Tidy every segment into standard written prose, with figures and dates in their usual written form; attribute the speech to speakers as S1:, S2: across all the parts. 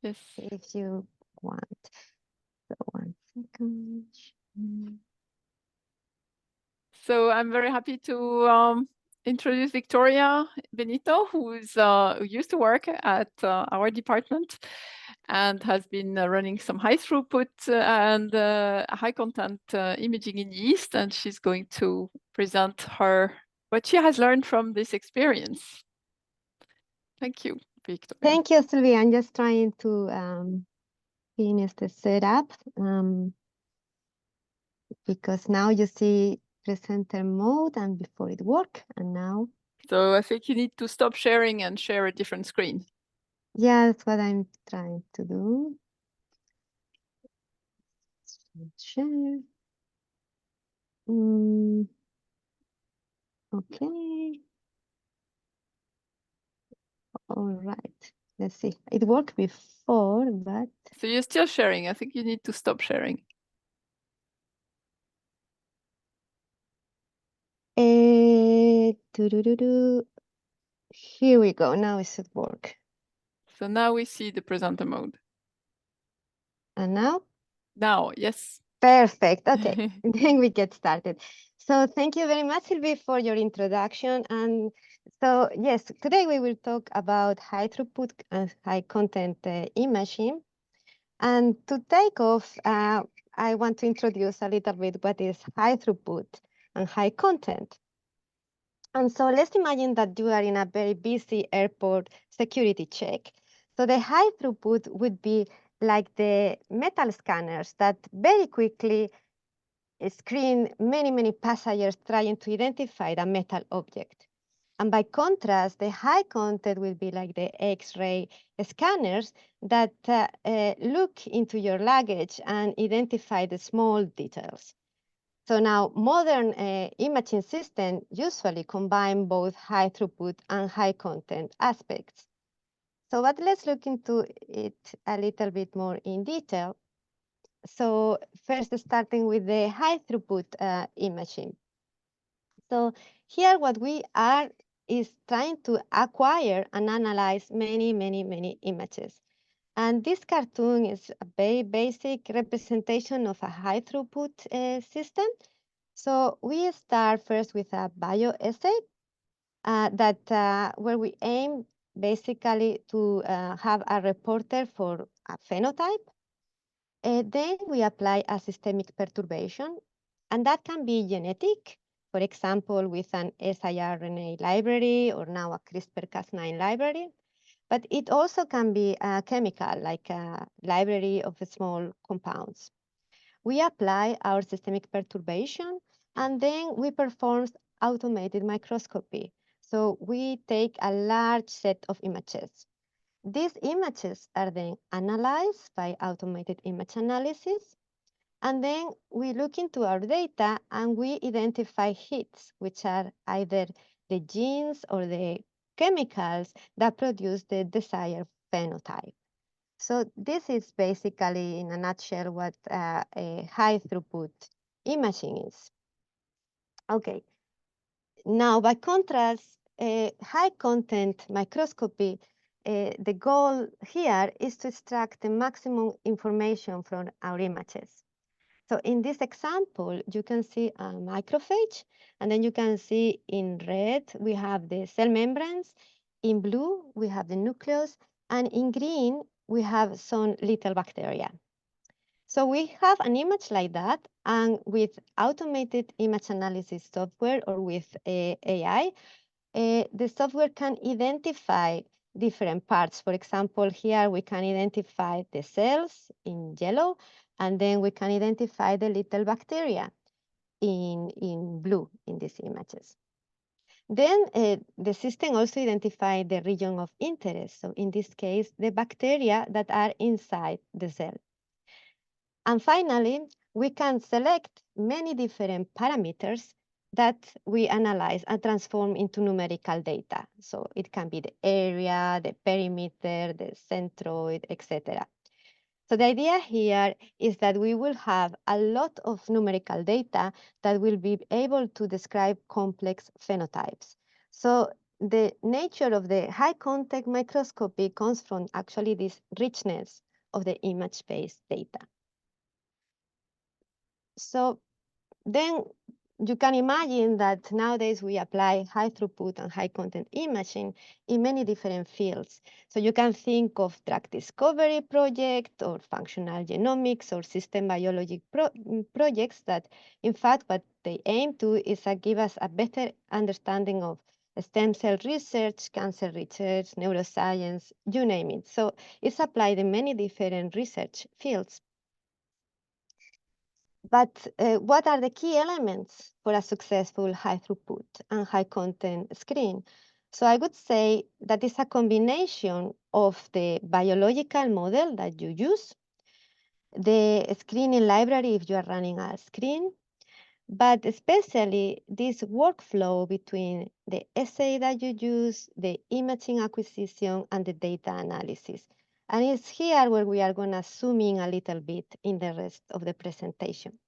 S1: Yes.
S2: if you want. So 1 second.
S1: So I'm very happy to introduce Victoria Benito, who used to work at our department and has been running some high throughput and high content imaging in yeast, and she's going to present what she has learned from this experience. Thank you, Victoria.
S2: Thank you, Sylvia. I'm just trying to finish the setup because now you see presenter mode and before it worked, and now.
S1: So I think you need to stop sharing and share a different screen.
S2: Yeah, that's what I'm trying to do. Share. Okay. All right. Let's see. It worked before, but.
S1: So you're still sharing. I think you need to stop sharing.
S2: Here we go. Now it should work.
S1: So now we see the presenter mode.
S2: And now?
S1: Now, yes.
S2: Perfect. Okay, then we get started. So thank you very much, Sylvie, for your introduction. And so, yes, today we will talk about high throughput and high content imaging. And to take off, I want to introduce a little bit what is high throughput and high content. And so let's imagine that you are in a very busy airport security check. So the high throughput would be like the metal scanners that very quickly screen many passengers trying to identify the metal object. And by contrast, the high content will be like the X-ray scanners that look into your luggage and identify the small details. So now modern imaging systems usually combine both high throughput and high content aspects. So but let's look into it a little bit more in detail. So first starting with the high throughput imaging. So here what we are is trying to acquire and analyze many images. And this cartoon is a very basic representation of a high throughput system. So we start first with a bioassay where we aim basically to have a reporter for a phenotype. Then we apply a systemic perturbation, and that can be genetic, for example, with an siRNA library or now a CRISPR-Cas9 library. But it also can be chemical, like a library of small compounds. We apply our systemic perturbation, and then we perform automated microscopy. So we take a large set of images. These images are then analyzed by automated image analysis. And then we look into our data and we identify hits, which are either the genes or the chemicals that produce the desired phenotype. So this is basically, in a nutshell, what a high throughput imaging is. Okay. Now, by contrast, high content microscopy, the goal here is to extract the maximum information from our images. So in this example, you can see a macrophage, and then you can see in red, we have the cell membranes. In blue, we have the nucleus, and in green, we have some little bacteria. So we have an image like that, and with automated image analysis software or with AI, the software can identify different parts. For example, here we can identify the cells in yellow, and then we can identify the little bacteria in blue in these images. Then the system also identifies the region of interest. So in this case, the bacteria that are inside the cell. And finally, we can select many different parameters that we analyze and transform into numerical data. So it can be the area, the perimeter, the centroid, etc. So the idea here is that we will have a lot of numerical data that will be able to describe complex phenotypes. So the nature of the high contact microscopy comes from actually this richness of the image-based data. So then you can imagine that nowadays we apply high throughput and high content imaging in many different fields. So you can think of drug discovery project or functional genomics or system biology projects that, in fact, what they aim to is to give us a better understanding of stem cell research, cancer research, neuroscience, you name it. So it's applied in many different research fields. But what are the key elements for a successful high throughput and high content screen? So I would say that it's a combination of the biological model that you use, the screening library if you are running a screen, but especially this workflow between the assay that you use, the imaging acquisition, and the data analysis. And it's here where we are going to zoom in a little bit in the rest of the presentation.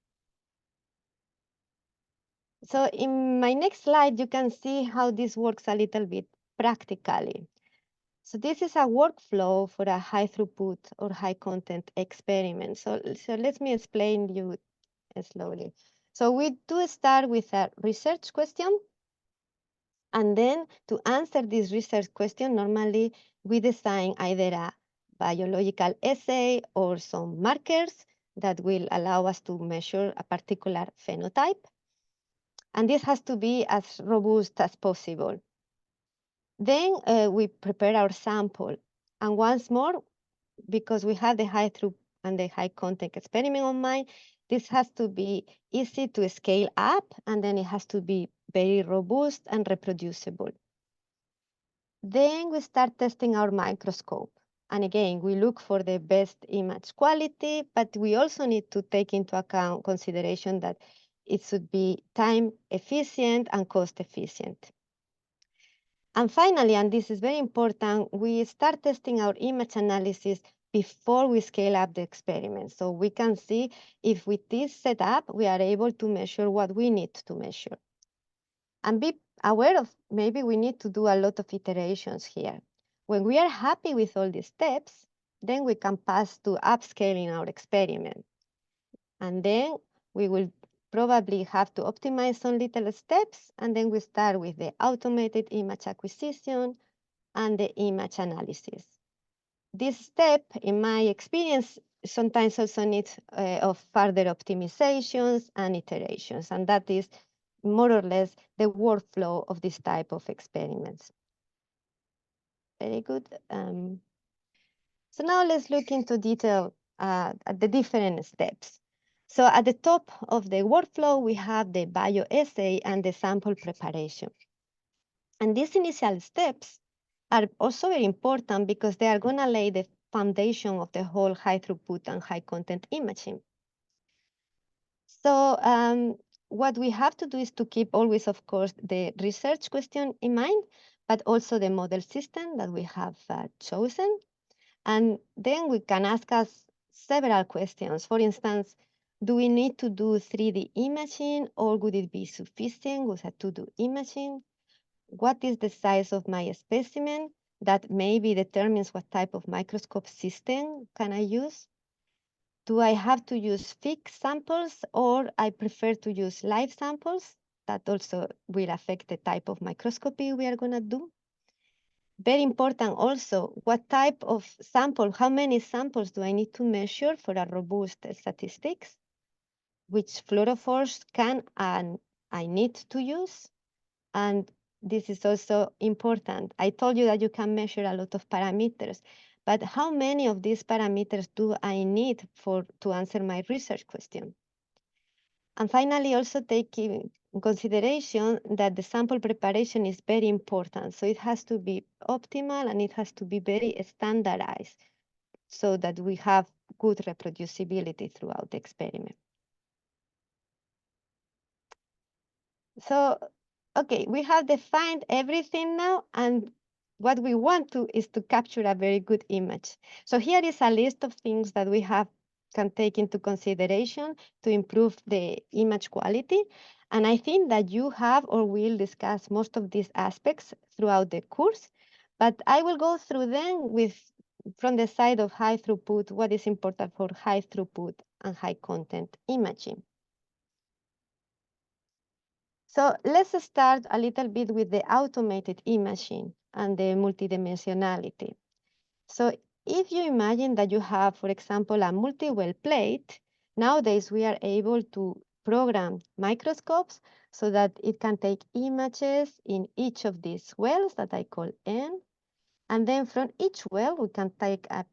S2: So in my next slide, you can see how this works a little bit practically. So this is a workflow for a high throughput or high content experiment. So let me explain you slowly. So we do start with a research question. And then to answer this research question, normally we design either a biological assay or some markers that will allow us to measure a particular phenotype. And this has to be as robust as possible. Then we prepare our sample. And once more, because we have the high throughput and the high content experiment on mind, this has to be easy to scale up, and then it has to be very robust and reproducible. Then we start testing our microscope. And again, we look for the best image quality, but we also need to take into account consideration that it should be time efficient and cost efficient. And finally, and this is very important, we start testing our image analysis before we scale up the experiment. So we can see if with this setup, we are able to measure what we need to measure. And be aware of maybe we need to do a lot of iterations here. When we are happy with all these steps, then we can pass to upscaling our experiment. And then we will probably have to optimize some little steps, and then we start with the automated image acquisition and the image analysis. This step, in my experience, sometimes also needs of further optimizations and iterations, and that is more or less the workflow of this type of experiments. Very good. So now let's look into detail at the different steps. So at the top of the workflow, we have the bioassay and the sample preparation. And these initial steps are also very important because they are going to lay the foundation of the whole high throughput and high content imaging. So what we have to do is to keep always, of course, the research question in mind, but also the model system that we have chosen. And then we can ask us several questions. For instance, do we need to do 3D imaging, or would it be sufficient with a 2D imaging? What is the size of my specimen? That maybe determines what type of microscope system can I use. Do I have to use fixed samples, or I prefer to use live samples? That also will affect the type of microscopy we are going to do. Very important also, what type of sample, how many samples do I need to measure for a robust statistics? Which fluorophores can and I need to use? And this is also important. I told you that you can measure a lot of parameters, but how many of these parameters do I need to answer my research question? And finally, also take in consideration that the sample preparation is very important. So it has to be optimal and it has to be very standardized so that we have good reproducibility throughout the experiment. So, okay, we have defined everything now, and what we want to is to capture a very good image. So here is a list of things that we have can take into consideration to improve the image quality. And I think that you have or will discuss most of these aspects throughout the course, but I will go through them from the side of high throughput, what is important for high throughput and high content imaging. So let's start a little bit with the automated imaging and the multidimensionality. So if you imagine that you have, for example, a multi-well plate, nowadays we are able to program microscopes so that it can take images in each of these wells that I call N. And then from each well, we can take a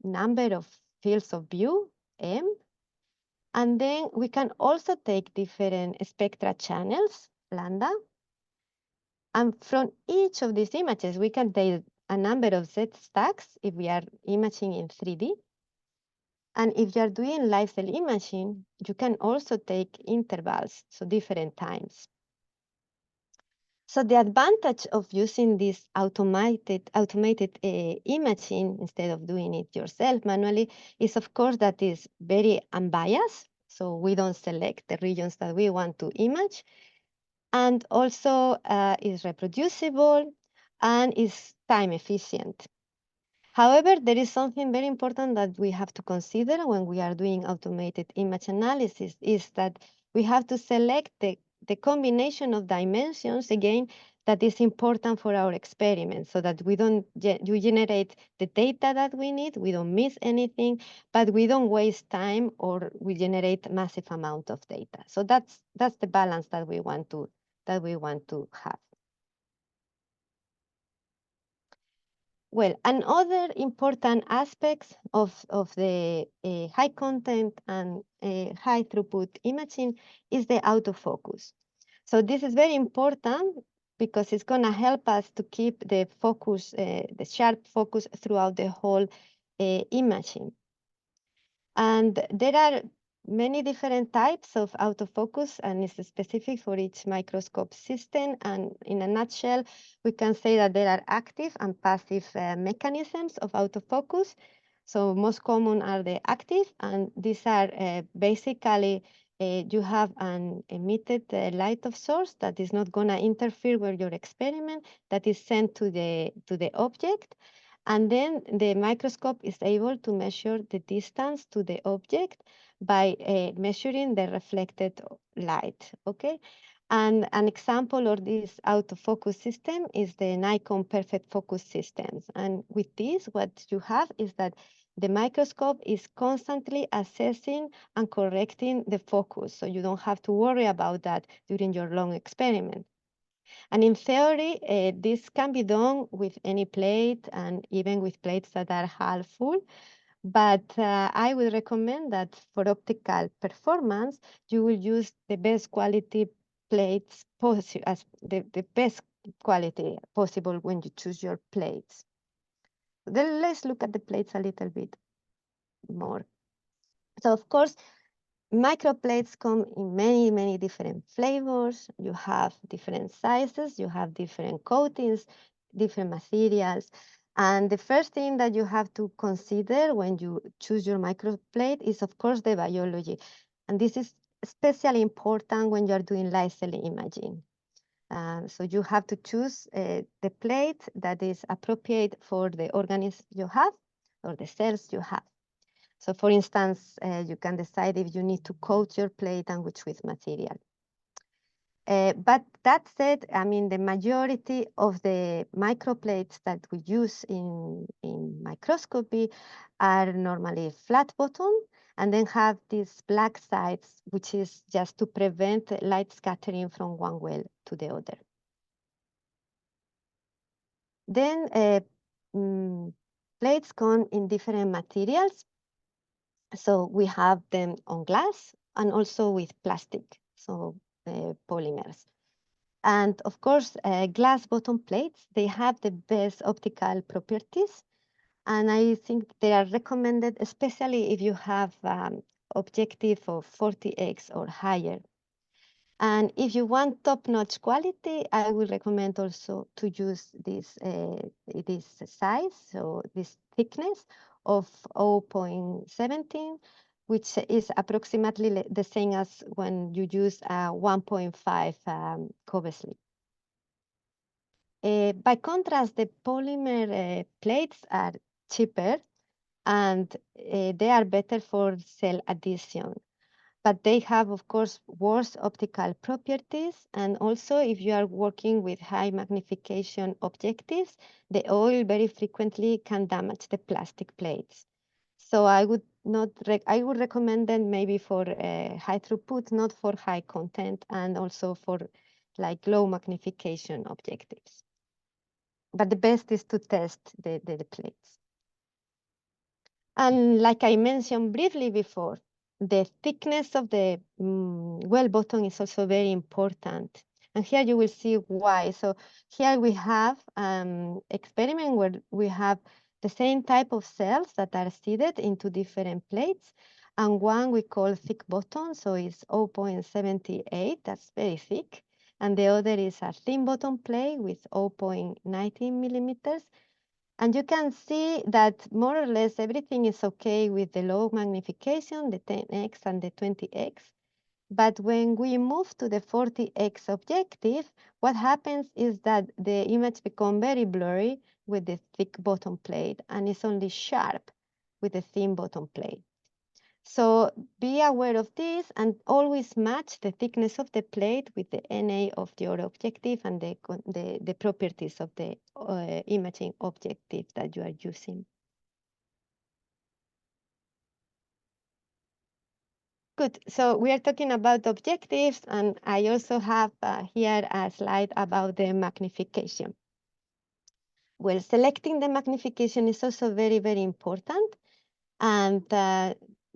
S2: number of fields of view, M. And then we can also take different spectra channels, lambda. And from each of these images, we can take a number of Z stacks if we are imaging in 3D. And if you are doing live cell imaging, you can also take intervals, so different times. So the advantage of using this automated imaging instead of doing it yourself manually is, of course, that is very unbiased. So we don't select the regions that we want to image, and also is reproducible and is time efficient. However, there is something very important that we have to consider when we are doing automated image analysis, is that we have to select the combination of dimensions, again, that is important for our experiment, so that we don't we generate the data that we need, we don't miss anything, but we don't waste time or we generate massive amount of data. So that's the balance that we want to have. Well, another important aspects of the high content and high throughput imaging is the autofocus. So this is very important because it's going to help us to keep the focus, the sharp focus throughout the whole imaging. And there are many different types of autofocus, and it's specific for each microscope system. And in a nutshell, we can say that there are active and passive mechanisms of autofocus. So most common are the active, and these are basically you have an emitted light of source that is not going to interfere with your experiment, that is sent to the object. And then the microscope is able to measure the distance to the object by measuring the reflected light, okay? And an example of this autofocus system is the Nikon perfect focus systems. And with this, what you have is that the microscope is constantly assessing and correcting the focus. So you don't have to worry about that during your long experiment. And in theory, this can be done with any plate and even with plates that are half full. But I would recommend that for optical performance, you will use the best quality plates as the best quality possible when you choose your plates. Then let's look at the plates a little bit more. So of course, microplates come in many, many different flavors. You have different sizes, you have different coatings, different materials. And the first thing that you have to consider when you choose your microplate is, of course, the biology. And this is especially important when you're doing live cell imaging. So you have to choose the plate that is appropriate for the organism you have or the cells you have. So for instance, you can decide if you need to coat your plate and with material. But that said, I mean, the majority of the microplates that we use in microscopy are normally flat bottom and then have these black sides, which is just to prevent light scattering from one well to the other. Then plates come in different materials. So we have them on glass and also with plastic, so polymers. And of course, glass bottom plates, they have the best optical properties. And I think they are recommended, especially if you have objective of 40x or higher. And if you want top-notch quality, I would recommend also to use this size, so this thickness of 0.17 which is approximately the same as when you use 1.5 Covesley. By contrast, the polymer plates are cheaper and they are better for cell adhesion. But they have, of course, worse optical properties. And also, if you are working with high magnification objectives, the oil very frequently can damage the plastic plates. So I would not, I would recommend them maybe for high throughput, not for high content, and also for like low magnification objectives. But the best is to test the plates. And like I mentioned briefly before, the thickness of the well bottom is also very important. And here you will see why. So here we have experiment where we have the same type of cells that are seeded into different plates. And one we call thick bottom, so it's 0.78, that's very thick. And the other is a thin bottom plate with 0.19 millimeters. And you can see that more or less everything is okay with the low magnification, the 10x and the 20x. But when we move to the 40x objective, what happens is that the image becomes very blurry with the thick bottom plate and it's only sharp with the thin bottom plate. So be aware of this and always match the thickness of the plate with the NA of your objective and the properties of the imaging objective that you are using. Good, so we are talking about objectives and I also have here a slide about the magnification. Well, selecting the magnification is also very, very important. And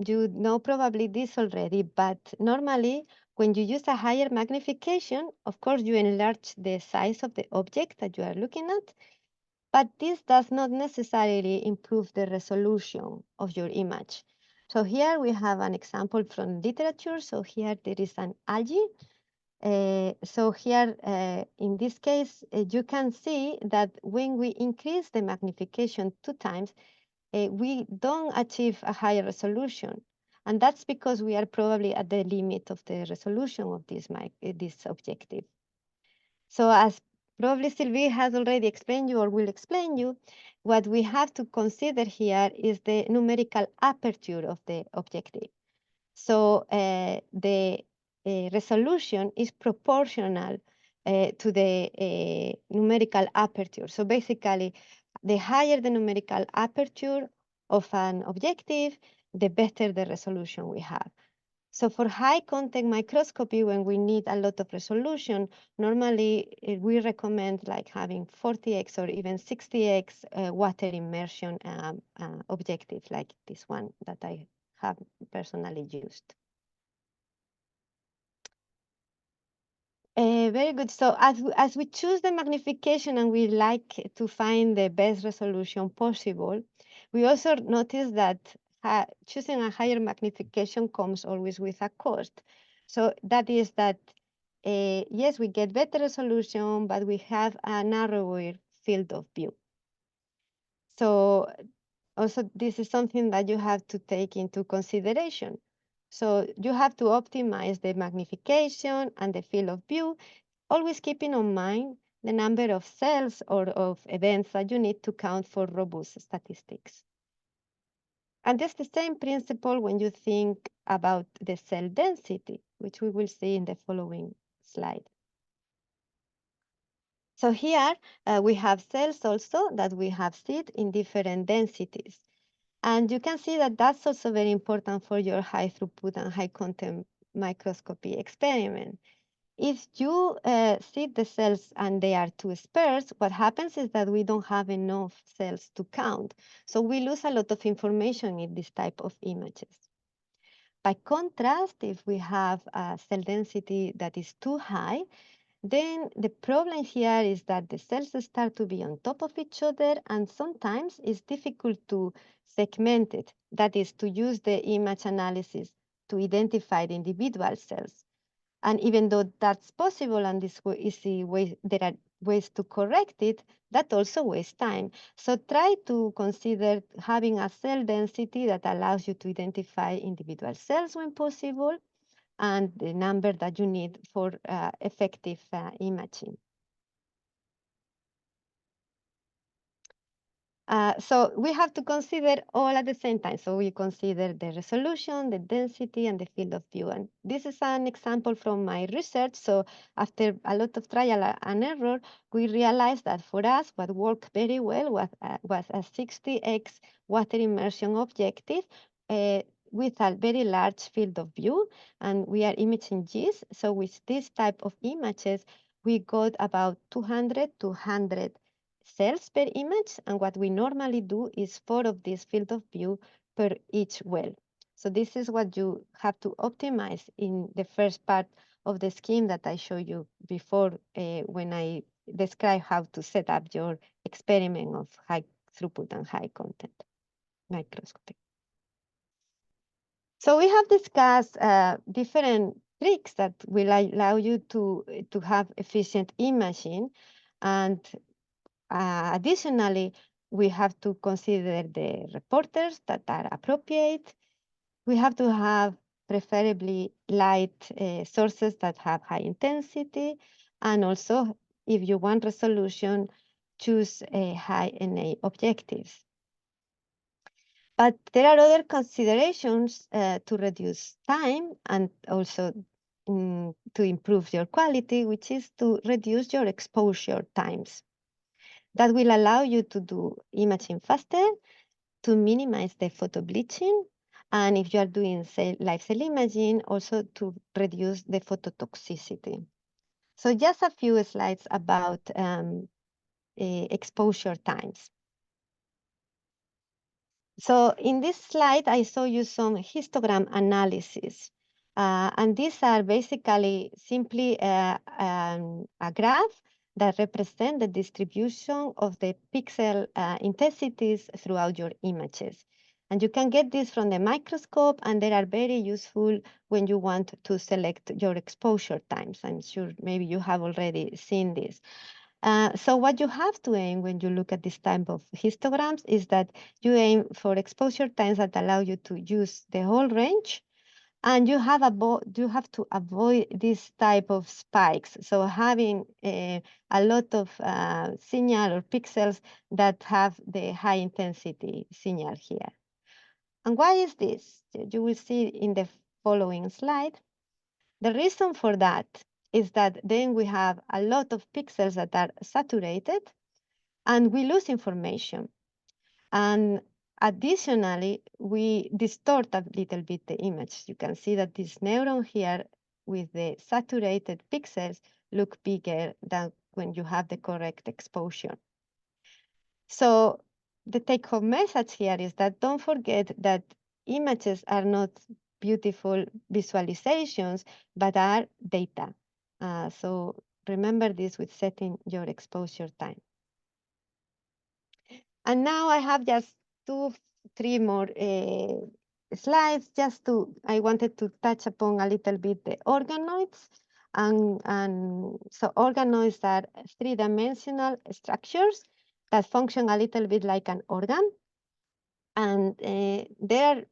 S2: you know probably this already, but normally when you use a higher magnification, of course, you enlarge the size of the object that you are looking at, but this does not necessarily improve the resolution of your image. So here we have an example from literature. So here there is an algae. So here, in this case, you can see that when we increase the magnification 2 times, we don't achieve a higher resolution. And that's because we are probably at the limit of the resolution of this objective. So as probably Sylvie has already explained you or will explain you, what we have to consider here is the numerical aperture of the objective. So the resolution is proportional to the numerical aperture. So basically, the higher the numerical aperture of an objective, the better the resolution we have. So for high contact microscopy, when we need a lot of resolution, normally we recommend like having 40x or even 60x water immersion objective like this one that I have personally used. Very good. So as we choose the magnification and we like to find the best resolution possible, we also notice that choosing a higher magnification comes always with a cost. So that is that, yes, we get better resolution, but we have a narrower field of view. So also this is something that you have to take into consideration. So you have to optimize the magnification and the field of view, always keeping in mind the number of cells or of events that you need to count for robust statistics. And it's the same principle when you think about the cell density, which we will see in the following slide. So here we have cells also that we have seed in different densities. And you can see that that's also very important for your high throughput and high content microscopy experiment. If you seed the cells and they are too sparse, what happens is that we don't have enough cells to count. So we lose a lot of information in this type of images. By contrast, if we have a cell density that is too high, then the problem here is that the cells start to be on top of each other, and sometimes it's difficult to segment it. That is, to use the image analysis to identify the individual cells. And even though that's possible, and this is the way, there are ways to correct it, that also wastes time. So try to consider having a cell density that allows you to identify individual cells when possible, and the number that you need for effective imaging. So we have to consider all at the same time. So we consider the resolution, the density, and the field of view. And this is an example from my research. So after a lot of trial and error, we realized that for us, what worked very well was a 60x water immersion objective with a very large field of view. And we are imaging Gs. So with this type of images, we got about 200 to 100 cells per image, and what we normally do is 4 of this field of view per each well. So this is what you have to optimize in the first part of the scheme that I showed you before when I describe how to set up your experiment of high throughput and high content microscopy. So we have discussed different tricks that will allow you to have efficient imaging, and additionally, we have to consider the reporters that are appropriate. We have to have preferably light sources that have high intensity, and also, if you want resolution, choose high NA objectives. But there are other considerations to reduce time and also to improve your quality, which is to reduce your exposure times. That will allow you to do imaging faster, to minimize the photo bleaching, and if you are doing live cell imaging, also to reduce the phototoxicity. So just a few slides about exposure times. So in this slide, I show you some histogram analysis. And these are basically simply a graph that represent the distribution of the pixel intensities throughout your images. And you can get this from the microscope, and they are very useful when you want to select your exposure times. I'm sure maybe you have already seen this. So what you have to aim when you look at this type of histograms is that you aim for exposure times that allow you to use the whole range, and you have to avoid this type of spikes. So having a lot of signal or pixels that have the high intensity signal here. And why is this? You will see in the following slide. The reason for that is that then we have a lot of pixels that are saturated and we lose information. And additionally, we distort a little bit the image. You can see that this neuron here with the saturated pixels look bigger than when you have the correct exposure. So the take-home message here is that don't forget that images are not beautiful visualizations, but are data. So remember this with setting your exposure time. And now I have just 2-3 more slides I wanted to touch upon a little bit the organoids. And so organoids are 3-dimensional structures that function a little bit like an organ. And they are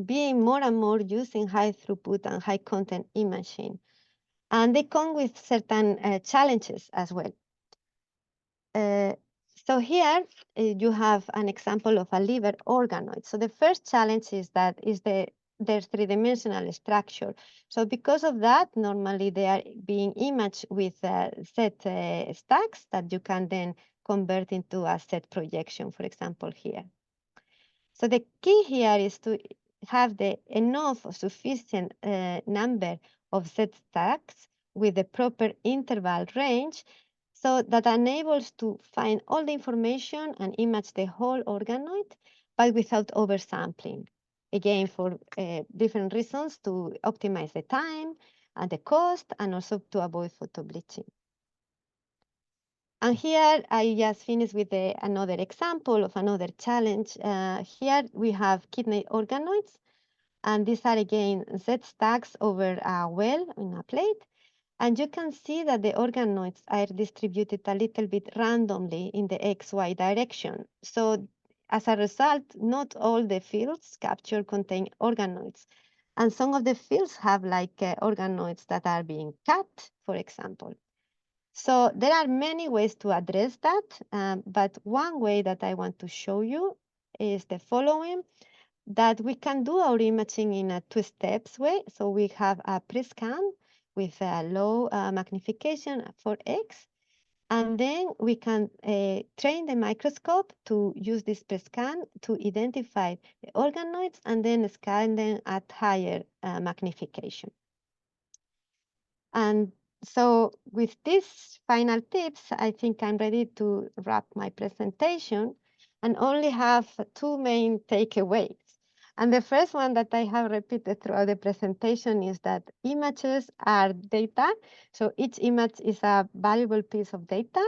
S2: being more and more used in high throughput and high content imaging. And they come with certain challenges as well. So here you have an example of a liver organoid. So the first challenge is that their 3-dimensional structure. So because of that, normally they are being imaged with set stacks that you can then convert into a set projection, for example, here. So the key here is to have enough sufficient number of set stacks with the proper interval range, so that enables to find all the information and image the whole organoid, but without oversampling. Again, for different reasons, to optimize the time and the cost, and also to avoid photo bleaching. And here I just finished with another example of another challenge. Here we have kidney organoids, and these are again Z stacks over a well in a plate. And you can see that the organoids are distributed a little bit randomly in the XY direction. So as a result, not all the fields captured contain organoids. And some of the fields have like organoids that are being cut, for example. So there are many ways to address that, but one way that I want to show you is the following, that we can do our imaging in a two-steps way. So we have a pre-scan with a low magnification for X, and then we can train the microscope to use this pre-scan to identify the organoids and then scan them at higher magnification. And so with these final tips, I think I'm ready to wrap my presentation and only have two main takeaways. And the first one that I have repeated throughout the presentation is that images are data. So each image is a valuable piece of data.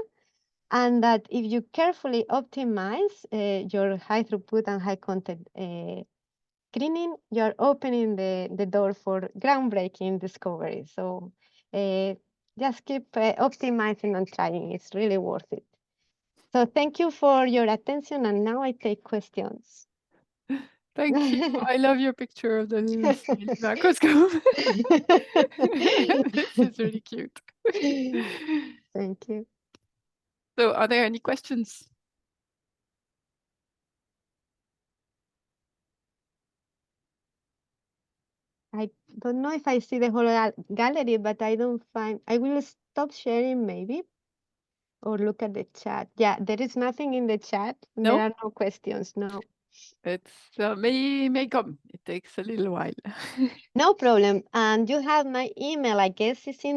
S2: And that if you carefully optimize your high throughput and high content screening, you're opening the door for groundbreaking discovery. So just keep optimizing and trying. It's really worth it. So thank you for your attention. And now I take questions.
S1: Thank you. I love your picture of the little snail microscope. This is really cute.
S2: Thank you.
S1: So are there any questions?
S2: I don't know if I see the whole gallery, but I don't find, I will stop sharing maybe, or look at the chat. Yeah, there is nothing in the chat.
S1: No?
S2: There are no questions, no.
S1: It's may come. It takes a little while.
S2: No problem. And you have my email, I guess it's in